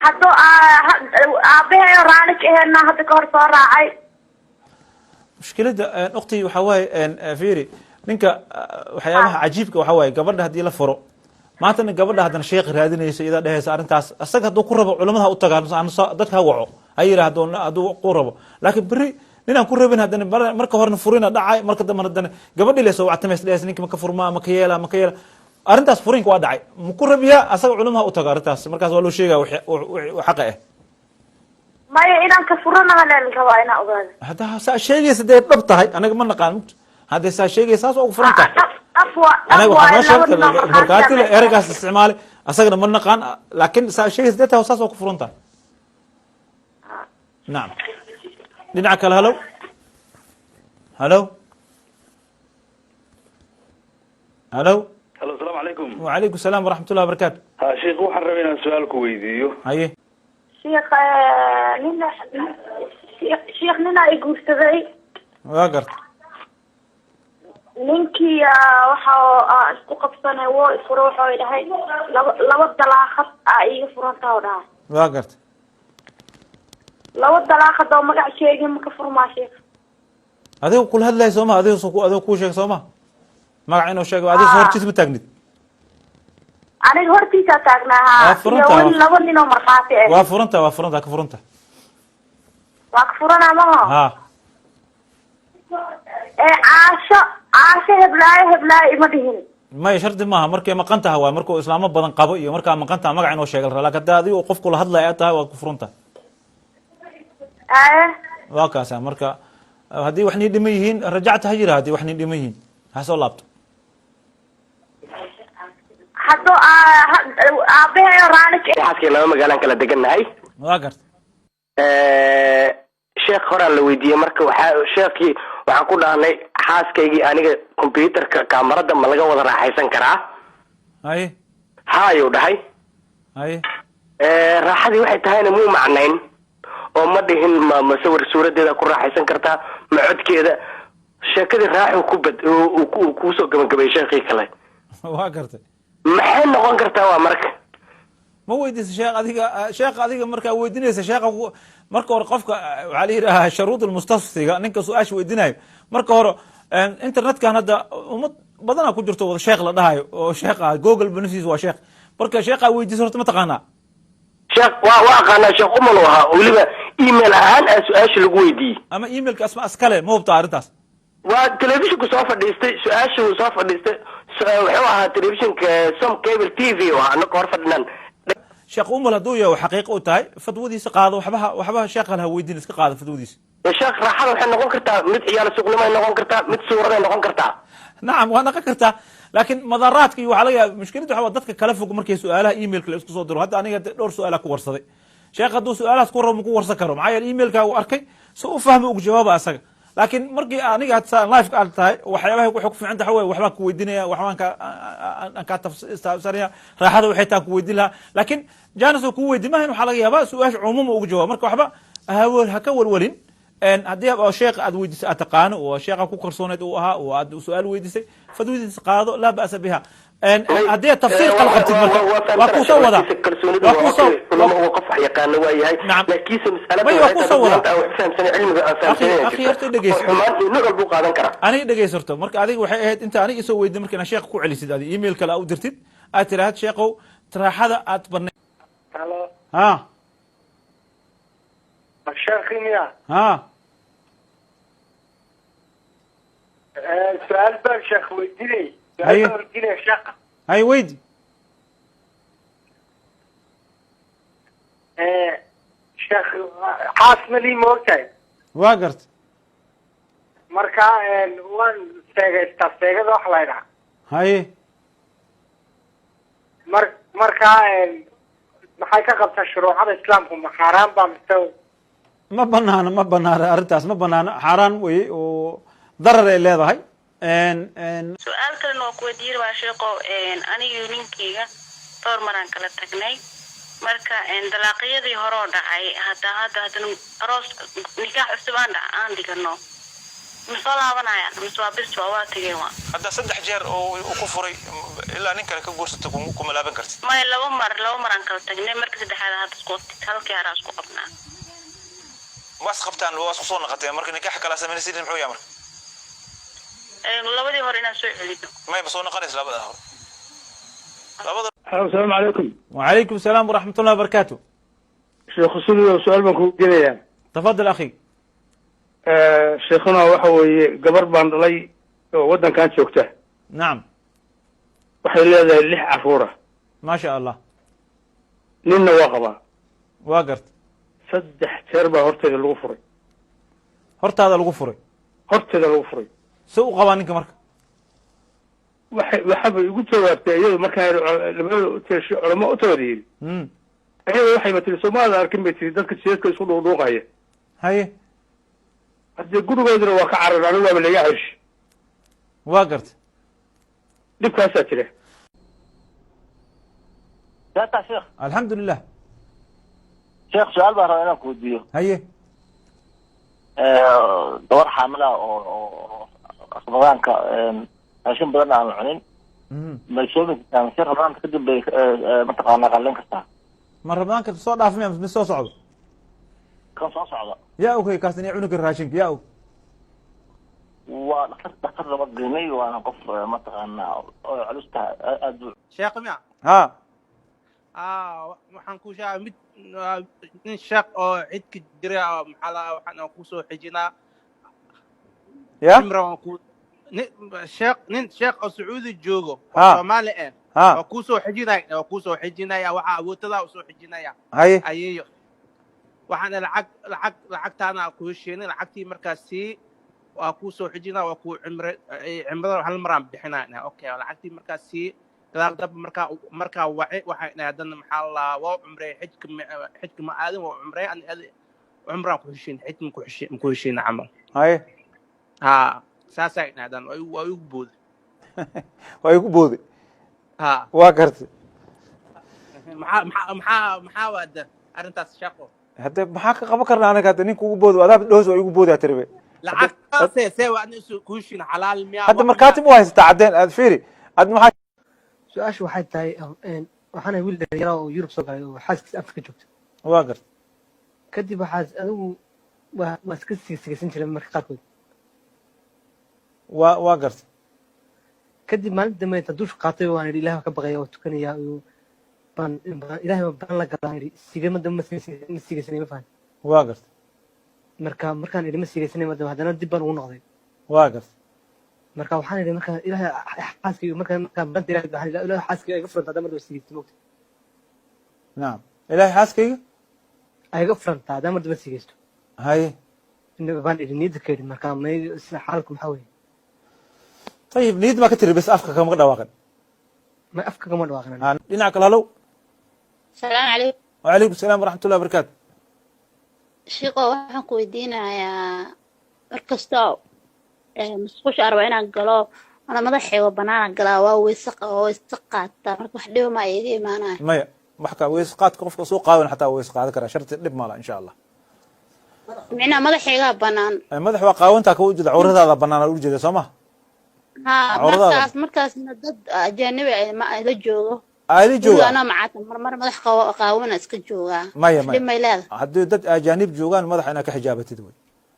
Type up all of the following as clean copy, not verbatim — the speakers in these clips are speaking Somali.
هذا أبيه رانك هنا هذا كهر صار راعي مشكلة أختي وحواي فيري ninka waxyaabaha cajiibka waxa waaye gabadha hadii la furo maantana gabadha hadana sheekh raadinayso ida dhahaysa arintaas asaga haduu ku rabo culimada u tagaan dadka waco ay yiraahdoo haduu ku rabo laakiin bari ninaan ku rabin hadana marka horna furina dhacay marka dambe hadana gabadhi leeso wactameys leeyahay ninka ma ka furmaa ma ka yeela arintaas furinka waa dhacay ma ku rabiya asaga culimada u tagaa arintaas markaas waa loo sheegaa wax xaq ah maya inaan ka furana leen rabaa inaan ogaado hada saa sheegaysa dee dhab tahay anaga ma naqaan هذا ساشيء ساس أو فرنتا أنا وحنا مركاتي لإرجع استعمال أسأقنا من نقان لكن ساشيء زدته ساس أو فرنتا نعم لنعك هلو هلو هلو السلام عليكم وعليكم السلام ورحمة الله وبركاته شيخ وحن ربينا سؤال كويديو هاي شيخ لنا يقول سبعي واقرت ninkii waxa isku qabsanay woo isfuro waxa ay dhahay laba dalaaqad iga furanta oo dhahay waa gartay laba dalaaqad oo magac sheegay ma ka furmaa sheekh adigu kul hadlay Soomaa adigu ku sheeg Soomaa magac inuu sheego adigu hortiis ma taagnid aniga hortiisa taagnaa iyo laba nin oo marxaati ah waa furanta ka furanta waa ka furana ma ha عاشة هبلاي ما دهين ما يشرط معها مركي مقنتها هو مركو إسلام بدن قبو iyo marka maqanta magac inoo sheegal laakiin hadaadi oo qof kula hadlay ay tahay waa ku furanta waa kaasa marka hadii wax ni dhimayihiin rajacta hajira hadii wax ni dhimayihiin ha soo laabto hado aabay raanik xaskii laba magaalan kala deganahay waa gart sheekh hore la weydiiyay marka waxa sheekhi waxaan ku dhahnay xaaskaygii aniga computerka kaamarada ma laga wada raaxaysan karaa hayo dhahay raaxadii waxay tahayna muu macnayn oo ma dhihin ma sawir suuradeeda ku raaxaysan kartaa ma codkeeda sheekadii raaxo ku soo gabagabay sheekhi kale waa gartay maxay noqon kartaa waa marka ma weydiis sheekh adiga marka weydiinaysa sheekha marka hore qofka waxa la yiraahdaa shuruud almustasfiga ninka su'aash weydiinayo marka hore internet-kan hadda umad badan ku jirto wada sheekh la dhahayo oo sheekha Google benefits waa sheekh marka sheekha weydiis horta ma taqaana sheekh waa qana sheekh umal waha waliba email ahaan su'aash lagu weydiiyay ama emailka asma askale ma hubta arintaas waa telefishinka soo fadhiistay su'aashu soo fadhiistay wuxuu ahaa telefishinka som cable TV waa anaka hor fadhinan sheekh umul haduu yahay xaqiiqo u tahay fadwadiisa qaado waxba sheekhan ha weydiin iska qaado fadwadiisa sheekh raaxada waxay noqon kartaa mid ciyaal suuqnimo noqon kartaa mid suurada noqon kartaa نعم وانا قكرتها لكن مضاراتك وعليها مشكلته waxa dadka kala fog markay su'aalaha emailka la isku soo diro hadda aniga dhowr su'aal ku warsaday sheekh haduu su'aalahaas ku rabo ku warsan karo maxay emailka uu arkay soo u fahmo ugu jawaab asaga laakiin markii aniga live ka tahay waxyaabaha ku xog fiican tahay waxba ku weydiinaya waxaan ka tafsiiraya raaxada waxay taa ku weydiin laha laakiin jaanis ku weydiimahan waxa laga yaabaa su'aash umum ugu jawaab marka waxba ha ka walwalin haddii oo sheekh aad weydiisay aad taqaano oo sheekha ku kalsooneed uu ahaa oo aad su'aal weydiisay fadwidiisa qaado la ba'sa biha haddii tafsiir qalqabtid marka waa ku soo wada waa ku soo wada qof yaqaan waa yahay laakiin mas'alada waa ku soo wada fahamsan cilmiga fahamsan akhi yarta dhageyso inuu qalbu qaadan kara aniga dhageysorto marka adiga waxay ahayd inta aniga soo weydiin markii sheekh ku celisid adiga email kale u dirtid aad tiraahad sheekhow taraxada aad banay halo ha sheekhi miya ha سؤال بقى شيخ ويديني سؤال ويديني يا شيخ هاي ويدي شيخ حاسم لي موتاي واقرت مركا وان استفسيغ wax la yiraahdo هاي marka maxay ka qabtaa shuruucada islaamku ma xaraan ba mistaw ma banaana arintaas ma banaana xaraan way oo darar ay leedahay su'aal kale oo ku weydiiyay waa sheeko aniga ninkeyga door maraan kala tagnay marka dalaaqyadii hore oo dhacay hadda aroos nikaax cusub aan dhigano misoo laabanayaan mis waa bis waa tegeen waa hadda 3 jeer oo ku furay ilaa nin kale ka guursato kuma laaban kartid may laba mar aan kala tagnay markii saddexaad hadda isku halkii aras ku qabnaa was qabtaan waa isku soo noqotay markii nikaax kala sameeyay muxuu yahay marka labadii hore inaan soo celiyo may soo noqonays labada hore السلام عليكم. وعليكم السلام ورحمة الله وبركاته. شيخ سوري سؤال بنكو جنيا. تفضل أخي. شيخنا وحوي قبر باندلي ودن كان شوكته. نعم. وحي هذا اللي عفورة. ما شاء الله. لنا واقبة. واقرت. صدح تربة هرت الغفري. هرت هذا الغفري. هرت الغفري. سوق قوانينك مركب. waxba igu jawaabtay iyadu markaa lama u toodiyay ayadu waxay matay Soomaaliya arkin bay tii dadka jeedka isku dhuuqaya haye hadii gurigoodana waa ka carar anigu waa laga xash waa gart dibkaas jira yaa sheekh alxamdulillah sheekh su'aal baan rabaa inaan ku weydiiyo haye door xamla oo asbaanka عشان بدنا نعنين ما يشوفك يعني شيء رمضان كتب منطقة قالين كستا ما رمضان كتب صوت عفمي من صوت صعب كان صوت صعب يا أوكي كاستني عنك الراشنك يا أو ودخلت رمضاني وأنا قف منطقة علوستها أدو شيخ ميا ها waxaan ku shaa mid nin sheekh oo cid ka jira maxaa waxaan ku soo xijinaa ya nin sheekh oo Sacuudi joogo Soomaali ah oo ku soo xijinaya waxa awoodada u soo xijinaya ayeeyo waxaan lacagtaana ku heshiinay lacagtii markaasi waa ku soo xijinaa waa ku cimrada hal mar aan bixinaa okay lacagtii markaasi dab markaa waxay dhaadan maxaa la waa cumray xijka ma aadan waa cumray aan cumraan ku heshiin xijka ku heshiin amal saasay dhaadan waa ugu boodi waa ugu boodi waa karti maxaa wada arintaas shaqo hadda maxaa ka qaban karnaa anaga hadda ninka ugu boodi adaab dhoos waa ugu boodi atirbe lacagtaas see waa ku heshiin xalaal miyaa hadda markaatib u haysataa cadeen aad fiiri aad maxaa su-aashu waxay tahay waxaana wiil dhalinyaro oo Yurub soo galay oo xaaskiisa Afrika joogta waa gart kadib waxaad adigu waa iska sigaysan jiray marka qaarkood waa gart kadib maalin dambe inta duush qaatay waan yidhi ilaahay ka baqaya oo tukanaya iyo baan ilaahay baan la galaa yidhi sigama dambe ma sigaysanay ma fahan waa gart markaan yidhi ma sigaysanay ma dambe haddana dib baan ugu noqday waa gart marka waxaan yidhi marka ilaahay xaaskayga markaan banta ilaahay xaaskayga iga furanta haddana marba sigaysto moogta naam ilaahay xaaskayga iga furanta haddana marba sigaysto haye baan yidhi niyadda ka yidhi marka xaalku maxaa weeye طيب نيد ما كتير بس أفكك كم قدر واقع ما أفكك كم قدر واقع دينا كلالو السلام عليكم وعليكم السلام ورحمة الله وبركاته شيخو waxaan ku weydiinayaa markastoo musqusha 40 galo ana madaxayga banaan galaa waa weesaq qaata marka wax dhibo ma iga iimaanay maya waxka weesqaadka qofka soo qaadan xataa weesqaad kara sharti dhib ma la insha Allah mina madaxayga banaan madax waa qaawanta ka wajida cawradaada banaan u jeedo Soomaa markaas dad ajnabi ma la joogo aali jooga ana macaata mar madax qaawna iska jooga maya haddii dad ajanib joogaan madax ina ka xijaabatid way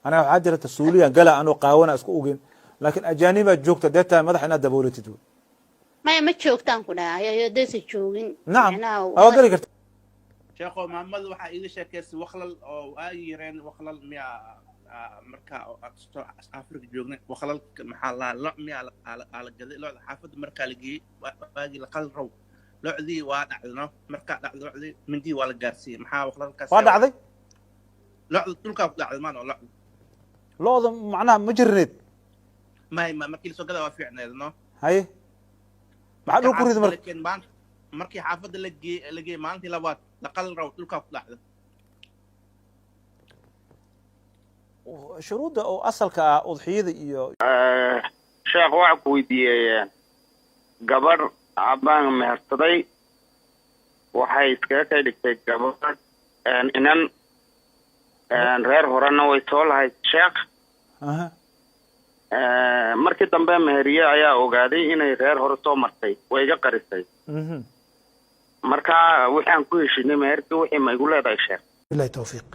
ana waxa jirta Suuliya gala aan qaawna isku ogeen laakiin ajaniba joogta deeta madax ina daboolatid way ma joogtaan ku dhahay deesa joogin aw gali karta sheekho Maxamed waxa iga sheekaysay waqlal oo ay yareen waqlal miya marka Afrika joognay waqlal maxaa la miya ala gaday loo xaafada marka la geeyay baagi la qal row locdii waa dhacdano marka dhacdo locdii mindi waa la gaarsiiyay maxaa waqlalkaas waa dhacday locd dhulka ku dhacday maan oo looda macnaha ma jirneed markii soo gada waa fiicneedno haye maxaa dhul ku riday markii xaafada la geeyay maalintii labaad la qal row dhulka ku dhacday shuruuda oo asalka ah udxiyada iyo sheekh waxa ku weydiiyay gabar abaan mehersaday waxay iskaga ka dhigtay gabar inan reer horena way soo lahayd sheekh markii dambe meheriye ayaa ogaaday inay reer hore soo martay way iga qarisay marka waxaan ku heshinay meherkii wixii ma igu leedahay sheekh billahi tawfiiq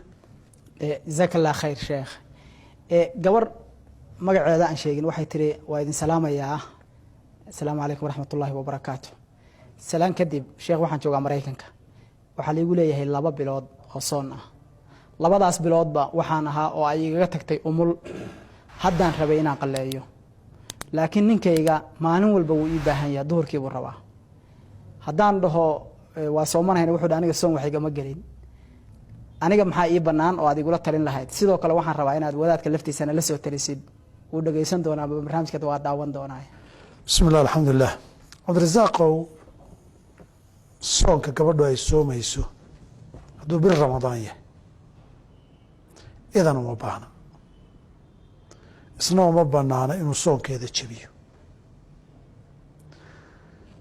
جزاك الله خير شيخ قبر مقعد عن شيء waxay tiri waa idin salaamayaa assalaamu alaykum waraxmatullaahi wabarakaatuh salaan kadib sheekh waxaan joogaa Mareykanka waxa la igu leeyahay 2 bilood oo soon ah labadaas biloodba waxaan ahaa oo ay iga tagtay umul haddaan rabay inaan qaleeyo laakiin ninkayga maalin walba uu ii baahan yahay duhurkii buu rabaa haddaan dhaho waa soomanayna wuxuu aniga soon wax igama gelin aniga maxaa ii banaan oo aad igula talin lahayd sidoo kale waxaan rabaa inaad wadaadka laftiisana la soo talisid uu dhageysan doonaa barnaamijka waa daawan doonaa bismillaah alxamdulilah cabdirasaaqow soonka gabadhu ay soomayso hadduu bil ramadaan yahay idan uma baahna isna uma banaana inuu soonkeeda jebiyo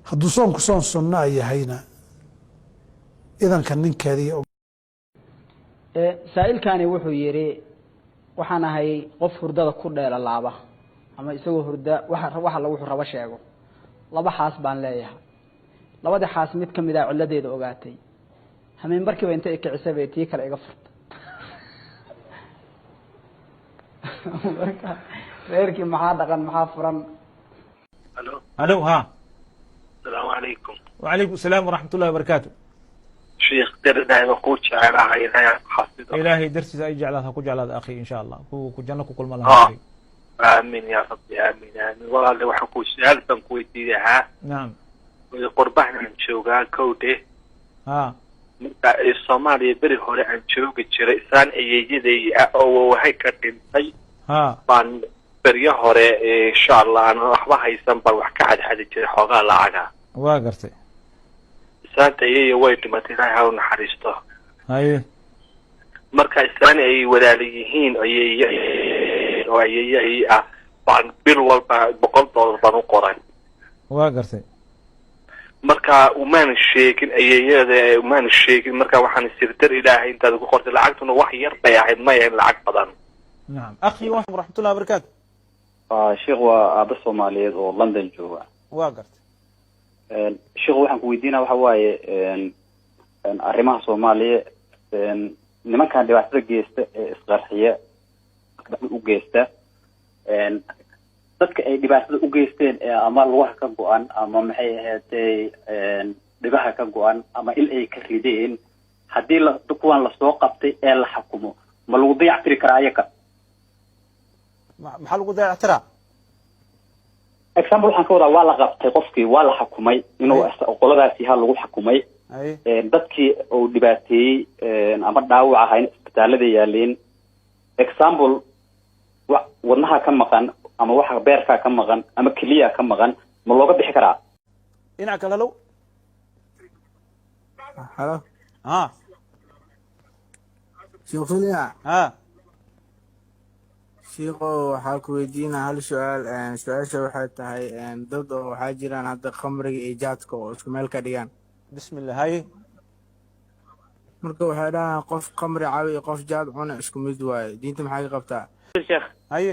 hadduu soonku soon sunnaa yahayna idanka ninkeedii saa'ilkani wuxuu yiri waxaan ahay qof hurdada ku dheelalaaba ama isagoo hurda waxa lagu rabo sheego laba xaas baan leeyahay labada xaas mid kamid ah ciladeeda ogaatay hameen barkiiba inta ay kicisay tii kale iga furta reerkii maxaa dhaqan maxaa furan الو ها السلام عليكم وعليكم السلام ورحمة الله وبركاته شيخ درنا وقوت على إلهي حافظه إلهي درسي أي جعلها كو جعلها أخي إن شاء الله كو جنك كل ما لها آمين يا ربي آمين آمين والله لو حكوا سؤال كويتي ها نعم قربحنا من شوقا كوده ها الصومالي بري هوري عن شوق جرى إسان أيجي أو هيك دنتي ها بان بري هوري إن شاء الله أنا أحبها هيسان بروح حد جرى حوغا لعقا واقرتي إسانتا إيه ويد ما تلاقي هاو نحرسته هاي marka islaan ay walaaliyihiin ayay baan bil walba $100 baan u qoray waa gartay marka umaan sheegin marka waxaan sirtar ilaahay intaad ku qortay lacagtuna wax yar bay ahayd ma yahay lacag badan نعم أخي ورحمة الله وبركاته شيخ وأبو Soomaaliyeed oo London jooga waa gartay sheekh waxaan ku weydiinaa waxa waaye arrimaha Soomaaliya nimankan dhibaatada geysta ee isqarxiya u geysta dadka ay dhibaatada u geysteen ama lugaha ka go'an ama maxay ahaatay dhigaha ka go'an ama il ay ka rideen haddii kuwan la soo qabtay ee la xukumo ma lagu dayactiri karaa ayaga maxaa lagu dayactiraa example waxaan ka wadaa waa la qabtay qofkii waa la xukumay inuu qoladaasi ha lagu xukumay dadkii uu dhibaateeyey ama dhaawac ahayn isbitaalada yaaleen example wadnaha ka maqan ama waxa beerka ka maqan ama kaliya ka maqan ma looga bixi karaa dhinaca kale low halo ها شيخنا ها شيخو waxaa ku weydiinaa hal su'aal su'aasha waxay tahay dad oo waxaa jiraan hadda khamriga iyo jaadka oo isku meel ka dhigaan bismillah hay marka waxay dhahaan qof khamri cabi iyo qof jaad cuna isku mid waaye diinta maxay ka qabtaa sheekh hay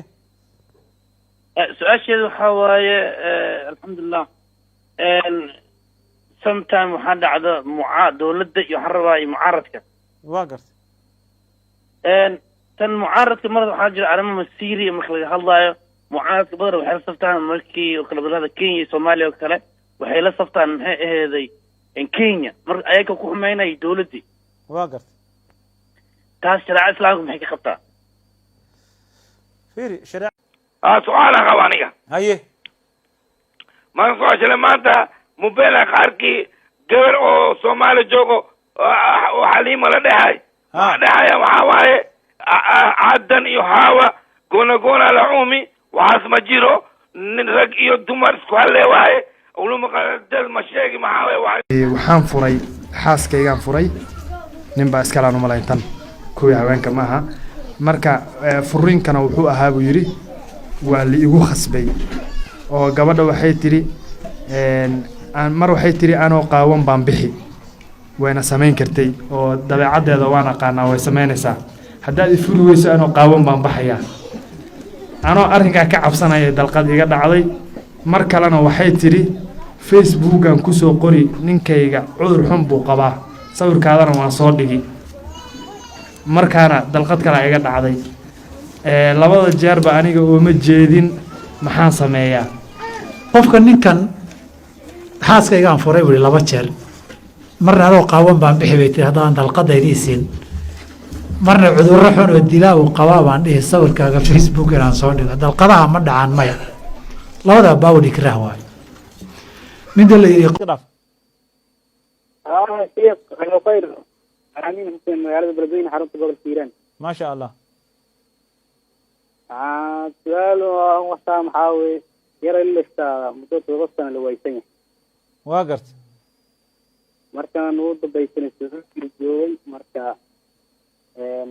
su'aasheedu waxa waaye alxamdulillah sometime waxaa dhacda dowladda iyo waxaa rabaa mucaaradka waa gartay tan mucaaradka marada waxaa jira arrimo masiiriya marka laga hadlaayo mucaaradka badan waxay la saftaan markii oo kala badalada Kenya iyo Soomaaliya oo kale waxay la saftaan maxay aheeday in Kenya marka ayaga ku xumeynay dowladii waa gartay taas shariicada islaamka maxay ka qabtaa fiiri shariic su'aala qabaniga haye ma soo shilay maanta mobile qaarkii gabar oo Soomaali joogo oo Xaliima la dhahay waxa waaye عدن يهاوى قونا لعومي وحاس مجيرو نرق iyo dumar isku haleewaay ulama qadal ma sheegi waxaan furay xaaskaygaan furay nin baa iska laanu malayntan kuwii haweenka maaha marka furinkana wuxuu ahaa buu yiri waa li igu khasbay oo gabadha waxay tiri mar waxay tiri anoo qaawan baan bixi wayna sameyn kartay oo dabeecadeeda waan aqaanaa way sameynaysaa haddaad ifuri weyso anoo qaawan baan baxayaa anoo arrinkaa ka cabsanaya dalqad iga dhacday mar kalena waxay tidhi facebookan kusoo qori ninkayga cudur xun buu qabaa sawirkaadana waan soo dhigi markaana dalqad kale iga dhacday labada jeerba aniga ooma jeedin maxaan sameeyaa qofka ninkan xaaskaygaan furay wuri 2 jeer marna adoo qaawan baan bixi bay tiri haddaan dalqadaydii siin marna cudurro xun oo dilaa uu qabaa baan dhihi sawirkaaga facebook inaan soo dhigo dalqadaha ma dhacaan maya labada baawdi kirah waay midda la yiri شيخ خير خير امين حسين مقالة بلدوين حرمت قبل سيران ما شاء الله سؤال وقتها محاوي يرى اللي استا مدوت وغصنا لويسين واقرت مركا نود بيسين الجوي مركا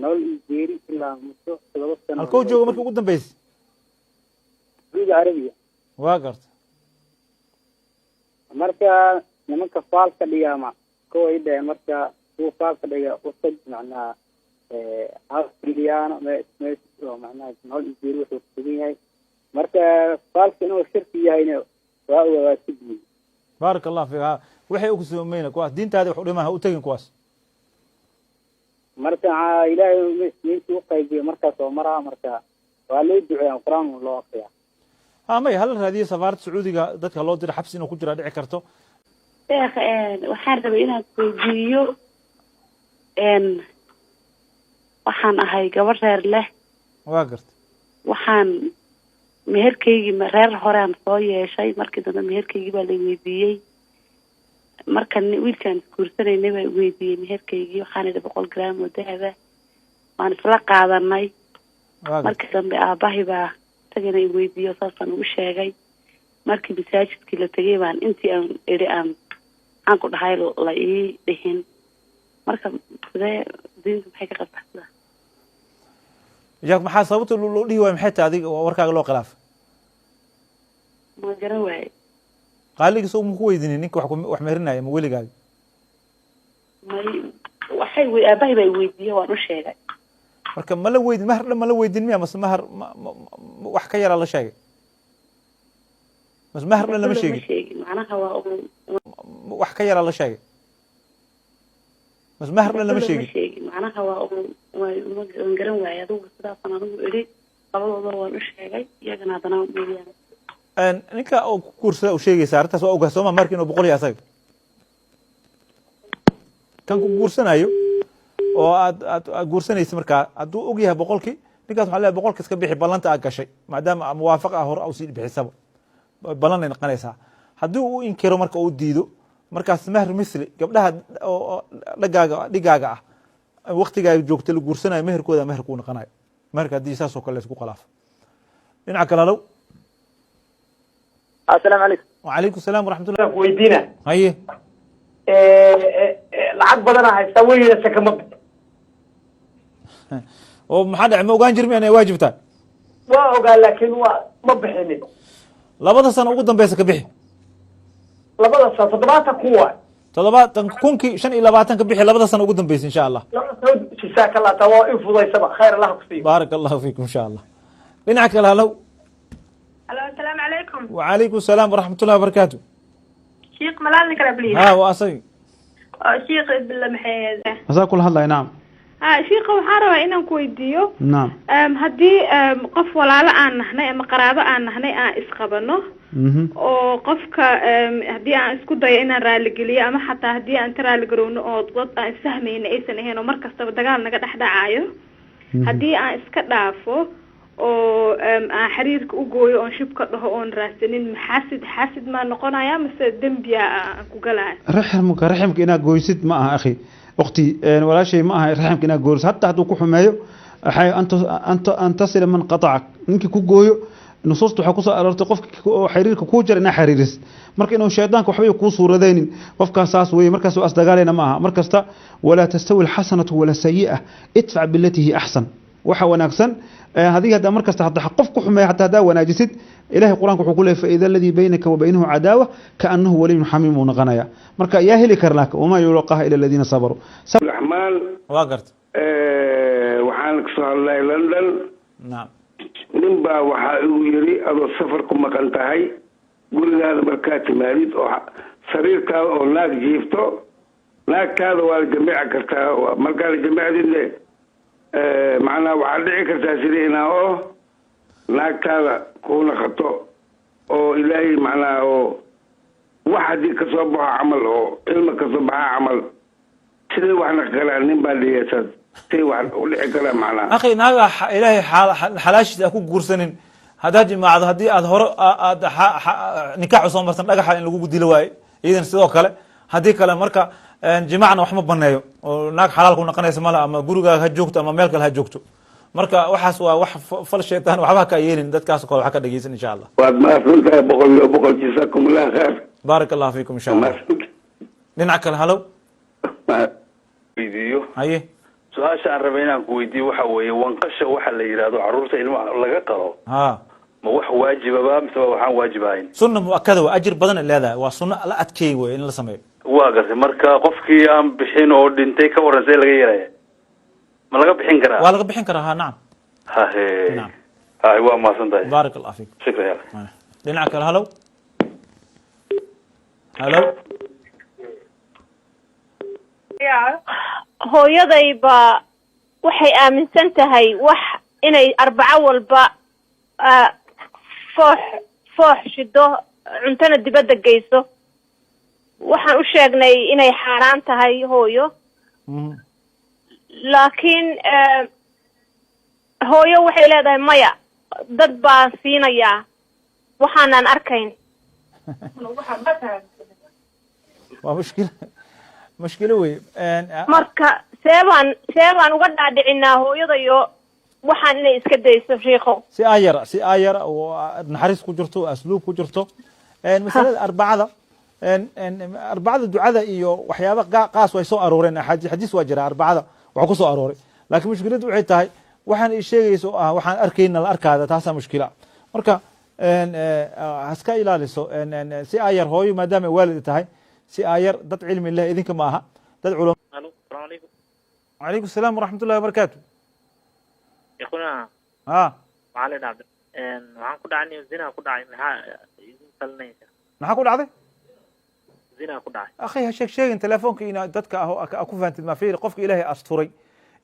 نول الجيري إلا مدوت وغصنا الكو جوي مركا قدام بيس جوي عربية واقرت مركا nimanka faalka dhigama kuwa idhe marka kuwa faalka dhiga usad macnaha afriyaano oo macnaha nool injiir wuxuu sugan yahay marka faalka inuu shirki yahayna waa waajib بارك الله فيك waxay ugu soomeeyna kuwaas diintaada wax u dhimaa u tagin kuwaas marka ilaahay meeshu qaybiyo marka soo maraa marka waa loo duceeyaa quraan loo akhriyaa may hal raadiyo safaaradda sacuudiga dadka loo diro xabsi inuu ku jira dhici karto sheekh waxaan rabay inaan weydiiyo waxaan ahay gabar reer leh waa garta waxaan meherkaygii reer horaan soo yeeshay markii dambe meherkaygii baa la weydiiyey marka wiilkaan isguursanaynay baa weydiiyey meherkaygii waxaan idhi 100 gram oo dahaba waan isla qaadanay markii dambe aabahay baa isagana i weydiiyo saasaan ugu sheegay markii masaajidkii la tegay baan intii aan idhi aan ku dhahay la ii dhihin marka sidee diintu maxay ka qabtaa sidaa yaak maxaa sababta loo dhihi waay maxay tahay adiga warkaaga loo khilaaf ma garan waaye qaaligiis uu ku weydiinay ninka wax meerinaya ma weligaaga waxay aabahay baa weydiiyey waan u sheegay marka ma la weydin mahar ma la weydin miya mas mahar wax ka yara la sheegay mas mahar lama sheegin macnaha waa wax ka yara la sheegay mas mahar lama sheegin macnaha waa garan waaye adigu sidaasaan anigu idhi labadooda waan u sheegay iyagana haddana mooyaan ninka oo ku guursada u sheegaysa arrintaas waa ogaa sooma markii inuu 100 asaga kan ku guursanayo oo aad guursanaysa markaa hadduu og yahay 100kii ninkaas waxaa leeyahay 100 iska bixi ballanta aad gashay maadaama muwaafaqa hore aw sii bixisaba ballan ay noqonaysaa haddii uu inkiro marka uu diido markaas mahar misli gabdhaha oo dhigaaga ah waqtiga ay joogto la guursanayo meherkooda meherku noqonayo marka haddii saas oo kale isku khilaaf dhinaca kale low السلام عليكم وعليكم السلام ورحمة الله ويدينا هي lacag badan haysta weyna sakama oo maxaa dhacay ma ogaan jirmi inay waajib tahay waa ogaa laakiin waa ma bixinin labada sano ugu dambeysa ka bixi labada sano 70 kuwa 70 kunkii 25 ka bixi labada sano ugu dambeysa insha Allah جزاك الله توا إنفضي سبق خير الله كثير بارك الله فيكم إن شاء الله لنعك الهلو السلام عليكم وعليكم السلام ورحمة الله وبركاته شيخ ملال نكرا بليز ها وأصي شيخ بالله محيز مساك كل هلا نعم شيخ وحارة إنا كويديو نعم هدي قف ولا لا أنا هنا أما قرابة أنا هنا إسقبنا oo qofka hadii aan isku dayo inaan raali geliyo ama xataa hadii aan raali garowno oo dad aan fahmayna aysan ahayn oo markastaba dagaal naga dhacayo hadii aan iska dhaafo oo aan xiriirka u gooyo oo shibka dhaho oo raasanin xasid ma noqonaya mise dambiya aan ku galay raximka ina gooysid ma aha akhi waqti wala shay ma aha raximka ina gooysid hatta haduu ku xumeeyo waxay anta tasil man qata'ak ninki ku gooyo نصوص تحكوس أرتي قف حريرك كوجر إنها حريرس مرك إنه الشيطان كحبي كوسو ردين قف ساس وي مركز أصدقائنا معها مركز ولا تستوي الحسنة ولا السيئة ادفع بالتي هي أحسن وحوى ناقصا هذه هذا مركز حتى حقف كحما حتى هذا وناجسد إلهي القرآن كحقوله فإذا الذي بينك وبينه عداوة كأنه ولي حميم ونغنايا مرك يا هلي كرلاك وما يلقاها إلا الذين صبروا الرحمن واقرت وحالك صار الله لندن نعم nin baa waxaa igu yiri adoo safar ku maqan tahay gurigaada markaa timaadid oo sariirtaada oo naag jiifto naagtaada waa la jamiici kartaa markaa la jamiicdidne macnaha waxaa dhici kartaa sida inaa oo naagtaada kuu naqato oo ilaahay macnaha oo wax haddii kasoo baxo camal oo ilma kasoo baxa camal sidee wax naqi karaa nin baa dhiyasaad sidee wax u dhici karaa macnaha akhi naaga ilaahay xalaashiisa ku guursanin haddaad jimaacdo haddii aad hore aad nikaax soo martan dhagaxa in lagu dilo waaye iidan sidoo kale haddii kale marka jimaacna wax ma baneeyo oo naag xalaal ku noqonaysa mala ama gurigaaga ha joogto ama meel kale ha joogto marka waxaas waa wax fal shaytaan waxba ka yeelin dadkaas kale waxa ka dhageysan insha Allah waad maasantahay boqol jazaakum Allah khair baarak Allah fiikum insha Allah dhinaca kale halow weydiiyo haye su-aasha aan rabay inaan ku weydiiyo waxa weeye wanqasha waxa la yidhaahdo carruurta ilmaha laga qalo ha ma wax waajibaba mise waxaan waajib ahayn sunna mu'akkada waa ajir badan leedahay waa sunna la adkeey way in la sameeyo waa gartay marka qofkii aan bixin oo dhintay ka waran see laga yeelaya ma laga bixin karaa waa laga bixin karaa ha nacam hahe hay waa mahadsantahay baarak Allah fiik shukran dhinaca kale halow halow hooyadayba waxay aaminsan tahay wax inay arbaco walba foox shido cuntana dibadda geyso waxaan u sheegnay inay xaaraan tahay hooyo laakiin hooyo waxay leedahay maya dad baan siinayaa waxaanan arkayn waa mushkilo wey marka seebaan uga dhaadhicinaa hooyadayo waxaan inay iska dayso shiikho si aayara oo naxariis ku jirto oo asluub ku jirto masalada arbacada ducada iyo waxyaaba qaas way soo arooreen xadiis waa jira arbacada waxa ku soo arooray laakiin mushkiladu waxay tahay waxaan ay sheegayso waxaan arkayna la arkaada taasa mushkila marka haska ilaaliso si aayar hooyo maadaama waalid tahay si aayar dad cilmi leh idinka ma aha dad culum alaykum salaam waraxmat ullahi wabarakaatu ikhuna ha macalin abd waxaan ku dhacay zina ku dhacay maxaa idin talinaysa maxaa ku dhacday zina ku dhacay akhi ha sheegin telefoonka ina dadka ku faantid ma fiir qofka ilaahay asturay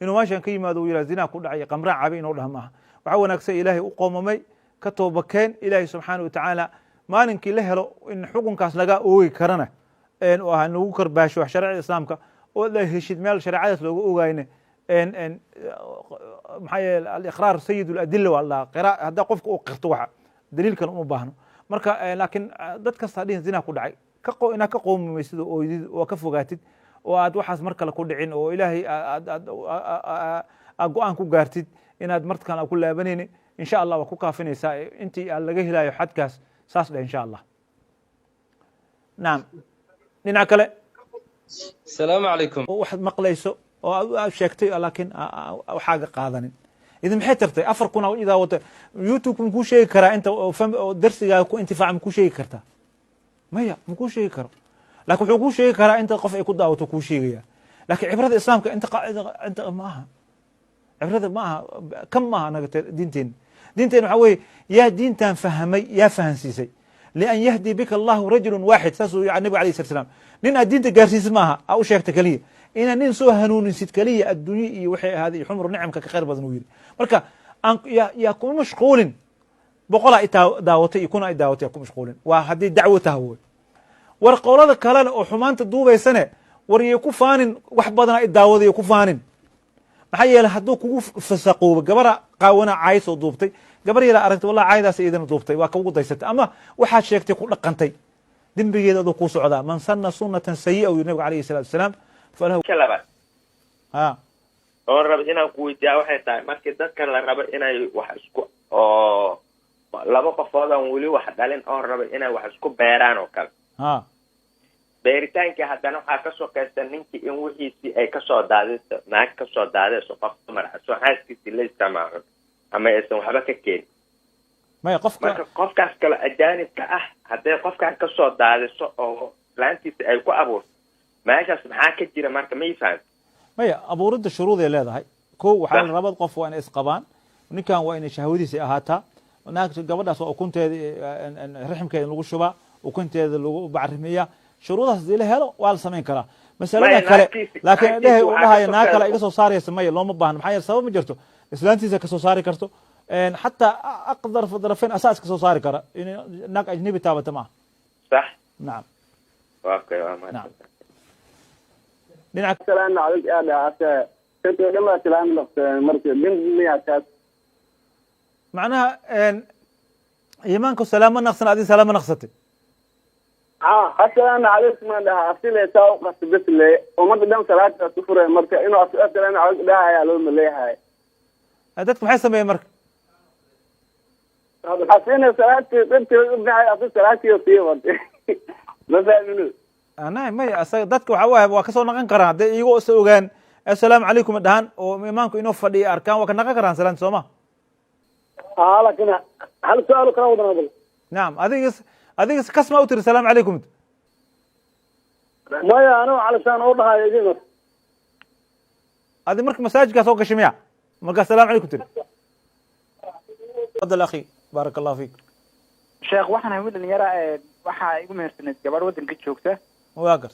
inuu meeshan ka yimaado uu yiraahdo zina ku dhacay qamraan cabi inuu dhahmaa waxa wanaagsan ilaahay u qoomamay ka toobakeen ilaahay subxaanahu wa tacaala maalinkii la helo in xukunkaas laga oogi karana oo ah lagu karbaasho sharciga islaamka oo la heshid meel sharciyadaas looga ogaayna maxaa yeelay al-iqraar sayid al-adilla wala qira hadda qofka uu qirto waxa daliilkan uma baahno marka laakiin dad kasta hadii zina ku dhacay ina ka qoomaysid oo ka fogaatid oo aad waxaas mar kale ku dhicin oo ilaahay aad go'aan ku gaartid inaad markan ku laabanaynin insha Allah waa ku kaafinaysaa intii laga helayo xadkaas saas dha insha Allah naam dhinaca kale السلام عليكم waxaad maqlayso oo aad sheegtay laakiin waxaaga qaadanin idin maxay tartay afar kun oo idaa wata youtube ku sheegi karaa inta darsiga ku intifaac ku sheegi kartaa maya ku sheegi karo laakiin wuxuu ku sheegi karaa inta qof ay ku daawato ku sheegaya laakiin cibrada islaamka inta maaha cibrada maaha kam maaha naga diinteen waxa weeye yaa diintan fahamay yaa fahansiisay لأن يهدي بك الله رجل واحد ساسو النبي عليه الصلاة والسلام نين الدين تجارسيس معها أو شيخ تكلية إن نين سو هنون نسيت كلية الدنيا وحي هذه حمر نعم كخير بدنوير مركا يكون مشغول بقول دعوتي يكون دعوتي يكون مشغول وهذه دعوته هو ورقول هذا كلام وحمان تدوب سنة وريكو فانن وحبضنا الدعوة يكو فانن محيا لحدو كوف فسقوا جبرا قاونا عايز ودوبتي gabar yar aragtay wallahi caaydaas iidan duubtay waa ka ugu daysatay ama waxaad sheegtay ku dhaqantay dambigeeda adu ku socdaa man sanna sunnatan sayyi'a uu nabiga calayhi salaatu wasalaam falahu kalaba ha oo rab inaan ku weydiiyaa waxay tahay markii dadkan la rabo inay wax isku oo laba qofood aan weli wax dhalin oo rabo inay wax isku beeraan oo kale ha beeritaankii haddana waxaa ka sokaysta ninkii in wixiisii ay kasoo daadayso naag kasoo daadayso qof dumar ah soo xaaskiisii la isticmaalo ama aysan waxba ka keenin maya marka qofkaas kale ajaanibka ah hadday qofkaan kasoo daadiso oo laantiisa ay ku abuurto meeshaas maxaa ka jira marka ma ifaan maya abuuridda shuruuday leedahay kow waxaa la rabaa qof waa inay isqabaan ninkan waa inay shahwadiisa ahaataa naagta gabadhaas waa ukunteeda raximkeeda lagu shubaa ukunteeda lagu bacrimiyaa shuruudaas hadii la helo waa la samayn karaa masalada kale laakiin dhehe uu dhahayo naag kale iga soo saaraysa maya looma baahno maxaa yeele sabab ma jirto islaantiisa ka soo saari karto xataa aqdar darafeen asaas ka soo saari kara in naag ajnabi taabata maaha صح nacam اوكي نعم dhinaca السلام عليك يا كنت لما سلام لك مركز بنت مياتات macnaha iimaanku salaamo naqsan adii salaamo naqsatay السلام عليكم انا اصلي تاو قص بس لي وما قدام صلاه كفر مركز انه السلام عليك ده يا لو مليها dadku maxay sameeyeen marka حسين صلاه بنت ابنها اصل صلاه يصير ما فاهمين ana maya asaga dadka waxa waaye waa kasoo naqan karaan hadday iyagoo is ogaan assalaamu calaykum dhahan oo imaanku inuu fadhiyo arkaan waa ka naqan karaan salaanta sooma لكن هل سؤال كلام وضرب نعم adigas kasma u tiri assalaamu calaykum ما انا علشان اوضحها يجي adi marka masaajidkaa soo gashay miya marka assalaamu calaykum tiri tafadal akhi baaraka allahu fiik sheekh waxaan ahay wiil yara waxaa igu mehersaneed gabadh waddanka joogta waa gar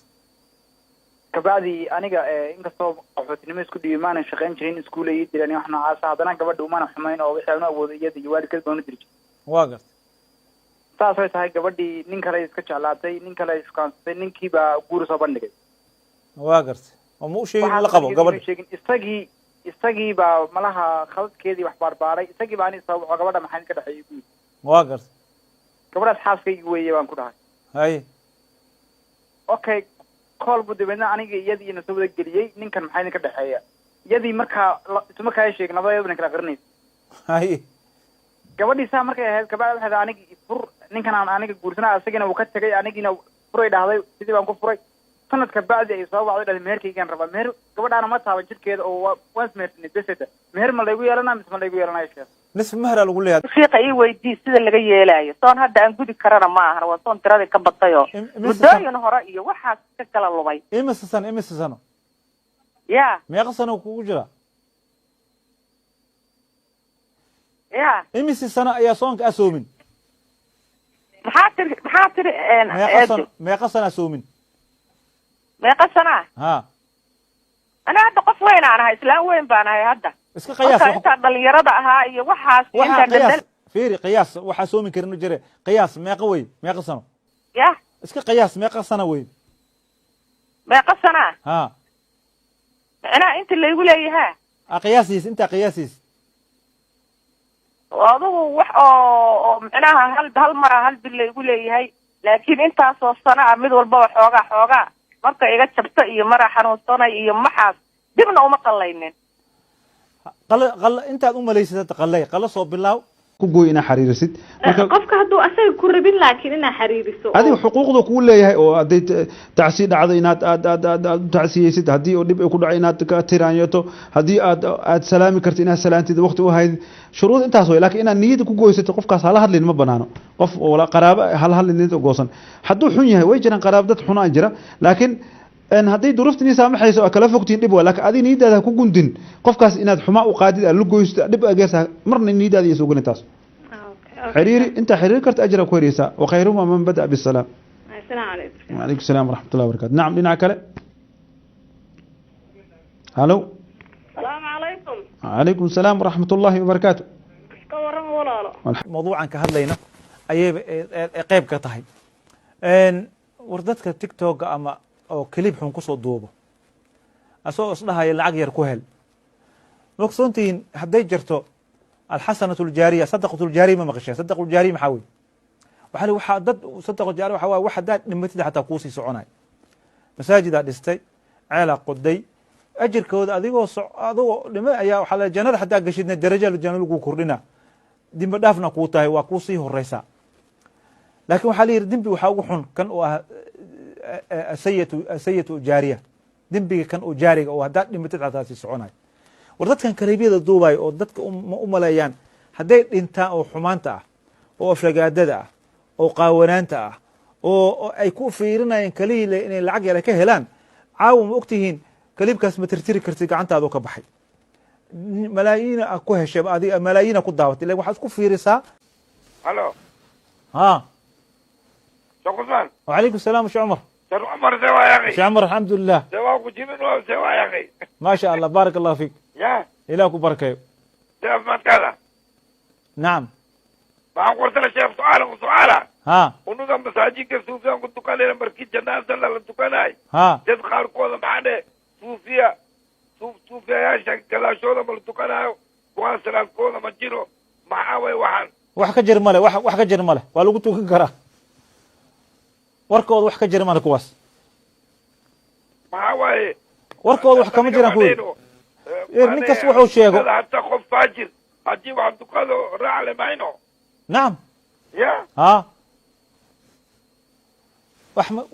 kabacdi aniga inkastoo qaxootinimo isku dhibi maanan shaqayn jirin iskuul ay direen wax noocaas haddana gabadha umana xumayn oo wixii aan u awoodo iyada iyo waalidkeed baan u diri jiray waa gar saas way tahay gabadhii nin kale iska jeclaatay nin kale isukaansatay ninkii baa guur soo bandhigay waa gartay oo ma u sheegin in la qabo gabadha sheegin isagii baa malaha khaladkeedii wax baarbaaray isagii baa ani sabab gabadha maxaa ka dhaxeeyay guur waa gartay gabadhaas xaaskaygi weeye baan ku dhahay haye okay kool buu dabeedna aniga iyadii ina soo wada geliyey ninkan maxaa idinka dhexeeya iyadii markaa isuma kaa sheegin labadeeduna kala qarinaysa haye gabadhiisaa markay ahayd kabacdi waxay tahay aniga fur ninkan aan aniga guursanaa isagina uu ka tegay anigiina furay dhahday sidii baan ku furay sanad kabacdi ay soo wacday dhahday meherkaygaan rabaa meher gabadhaana ma taaban jirkeeda oo waan ismehersanay beseda meher ma laygu yeelanaa mise ma laygu yeelanayo sheekh nisf mehra lagu leeyahay shiiqa ii weydii sida laga yeelaayo soon hadda aan gudi karana ma ahan waa soon tiradii ka batayoo muddooyin hore iyo waxaas ka kala lumay imise sano ya meeqa sano kugu jira ya imise sano ayaa soonka asoomin maxaa tiri meeqa sana asoomin meeqa sana ha ana hadda qof weyn aan ahay islaan weyn baan ahay hadda iska qiyaas inta dhalinyarada ahaa iyo waxaas inta qiyaas fiiri qiyaas waxa soomin karin jire qiyaas meeqa wey meeqa sano ya iska qiyaas meeqa sano wey meeqa sana ha ana inta laygu leeyahay qiyaasiis inta qiyaasiis adigu wax oo macnaha hal mar hal bil laygu leeyahay laakiin intaasoo sana mid walbaba xoogaa marka iga jabta iyo mara xanuunsanay iyo maxaas dibna uma qallaynin intaad u malaysatay qalla soo bilaaw ku gooy inaa xariirisid qofka hadduu asaga ku rabin laakiin inaa xariiriso adiga xuquuqda kuu leeyahay oo hadday tacsi dhacdo inaad aad u tacsiyeysid haddii oo dhib ay ku dhaco inaad ka tiraanyato haddii aad salaami kartid inaad salaantid waqti u hayd shuruud intaas way laakiin inaad niyada ku gooysato qofkaas hala hadlin ma banaano qof oo qaraabo hala hadlin niyada goosan hadduu xun yahay way jiraan qaraabo dad xunaan jira laakiin hadday duruuftii saamaxayso oo kala fogtiin dhib waa laakiin adiga niyadaada ku gundin qofkaas inaad xumaa u qaadid aad la goysto dhib ageesa marna niyadaada iyo soo taas xiriiri inta xiriir karta ajra ku helaysaa wa khayruhuma man bada bisalaam assalaamu calaykum وعليكم السلام ورحمة الله وبركاته نعم لنا كلا هلو السلام عليكم وعليكم السلام ورحمة الله وبركاته موضوعا كهدلينا أي قيب كطهي وردتك تيك توك أما أو كليب حنقص الضوبة أسوء أصلها يلعق يركوهل مقصونتين هدي جرتو الحسنة الجارية صدقة الجارية ما مغشية صدقة الجارية محاوي وحالي واحد صدقة الجارية وحاوي واحد داد نمتي حتى قوسي سعوناي مساجد دستي على قدي أجر كود أذيقو لما يا وحال الجنة حتى قشدنا الدرجة للجنة لقو كردنا دي مدافنا قوتها وقوسيه الرئيسة لكن وحالي دنبي وحاوحون كان سيئة جارية دنبي كان جاري وهداد نمتي حتى سعوناي wardadkan kaleebiyada duubay oo dadka u maleeyaan hadday dhintaan oo xumaanta ah oo aflagaadada ah oo qaawanaanta ah oo ay ku fiirinayaan kaliile inay lacag yar ka helaan caawa ma ogtihiin kaliibkaas ma tirtiri kartid gacantaadu ka baxay malaayiina ku heshay adiga malaayiina ku daawatay ilaa waxaad isku fiirisaa. Hello. ها شو عثمان؟ وعليكم السلام شو عمر؟ شو عمر سوا يا اخي؟ شو عمر الحمد لله. سوا وجيبين سوا يا اخي. ما شاء الله بارك الله فيك. يا إلهكم بركة. شوف ما كذا. نعم. ما قلت له شيخ سؤاله. ها. ونظام مساجد كسوفيا كنت كان لنا مركز جناز الله لنتكان هاي. ها. جد خاركوه معنا صوفيا صوفيا يا شيخ كلا شو ذا ملتكان هاي واصل الكوه مجيرو معاوي وحن. wax ka jir male wax ka jir male waa lagu tukan karaa warkooda wax ka jir male kuwaas معاوي warkooda wax kama jiraan kuwi ninkas wuxuu sheego حتى خوف فاجر عجيب عبد القادر راح لمعينه نعم يا ها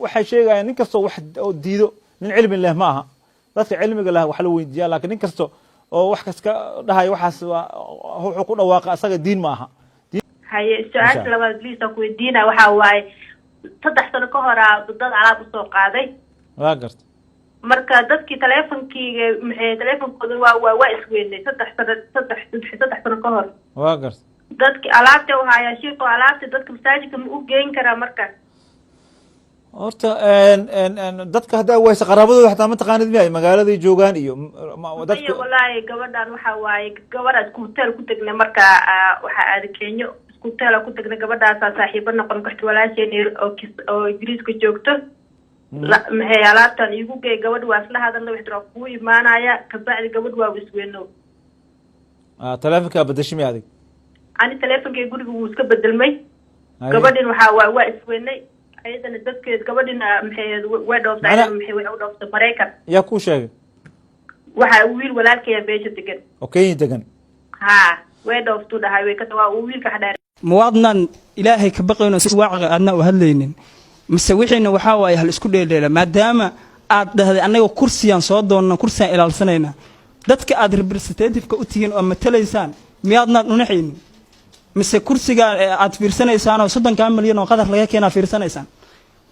waxay sheegayaan nin kastoo wax diido nin cilmi leh ma aha dadka cilmiga leh wax la weydiiyaa laakiin nin kasto oo wax kaska dhahay waxaas wuxuu ku dhawaaqa asaga diin ma aha haye su'aasha labaad liisa ku weydiina waxa waaye 3 sano ka hor dad alaab u soo qaaday waa garta marka dadkii teleefankeyga maxay teleefankooda waa isweynay 3 sano ka hor waa garta dadkii alaabta waxa ay shiiqo alaabta dadka masaajidka ma u geyn karaa marka horta dadka hadda waysa qaraabadooda xataa ma taqaanid miyay magaaladay joogaan iyo dadka wallahi gabadhan waxa waaye gabadha isku hotel ku tagnay marka waxa aad Kenya isku hotel ku tagnay gabadhaas saaxiibo noqon karto walaasheen oo Ingiriiska joogto maxay alaabtan igu geey gabadh waa isla hadalna wax daro ku imaanaya ka bacdi gabadh waa isweeno telefonka badashmi adig ani telefonkay guriga wuu iska bedelmay gabadhin waxa waa isweenay ayadana dadkeed gabadhina maxay way dhoofday maxay way u dhooftay Mareykan yaa ku sheegay waxa wiil walaalkay beesha degan okay degan ha way dhooftu dhahay way ka waa wiilka xadhaar muwaadnan ilaahay ka baqayno si waaqic aadna u hadlaynin mise wixiina waxa waay hal isku dheeldheela maadaama aad dhahday anaga kursiyaan soo doonno kursiyaan ilaalsanayna dadka aad representative ka u tihiin oo matalaysaan miyaadna unaxaynin mise kursiga aad fiirsanaysaan oo 30 milyan oo qadar laga keenaa fiirsanaysaan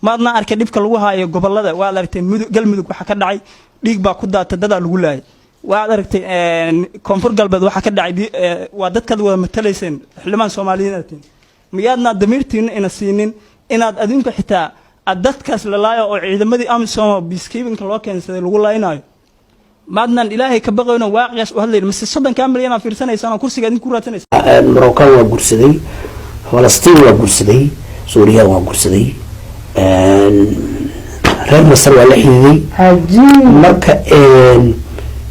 maadna arkay dhibka lagu haayo gobolada waa aragtay galmudug waxa ka dhacay dhiig baa ku daatay dad lagu laayay waa aragtay koonfur galbeed waxa ka dhacay waa dadka wada matalayseen xildhibaan Soomaaliyeed miyaadna damiirtiin ina siinin inaad adinku xitaa aad dadkaas la laayo oo ciidamadii AMISOM peacekeeping loo keensaday lagu laaynayo maadnan ilaahay ka baqayno waaqiyaas u hadlayna mise 30 milyan fiirsanaysaan kursiga idin ku raadsanaysan Morocco waa gursaday Palestine waa gursaday Suuriya waa gursaday reer Masar waa la xidhiidhay marka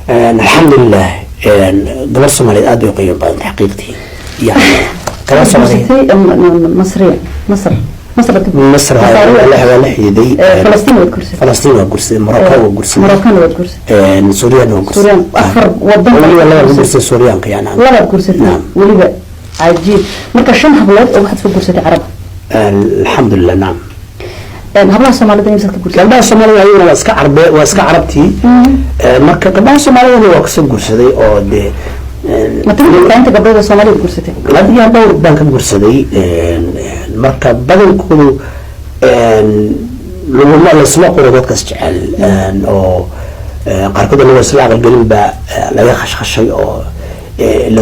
alxamdulillah gabar Soomaaliyeed aad bay qiimo badan xaqiiqtii yani gabar Soomaaliyeed مصر ولا حيدي فلسطين وكرسي مراكش وكرسي سوريا وكرسي وضم ولا كرسي سوريا يعني ولا كرسي نعم وليبا عجيب مركز شن حبلات او واحد في كرسي عرب الحمد لله نعم هبلها الصومالية يمسك كرسي هبلها الصومالية ايوه واسكا عربي واسكا عربتي مركز هبلها الصومالية هو كسب كرسي او دي ما تقول انت قبل الصومالية كرسيتك هذه دور بانك كرسي marka badankoodu laguma la isla qoro dadka jecel oo qaarkood laga isla aqal galin ba laga khashkhashay oo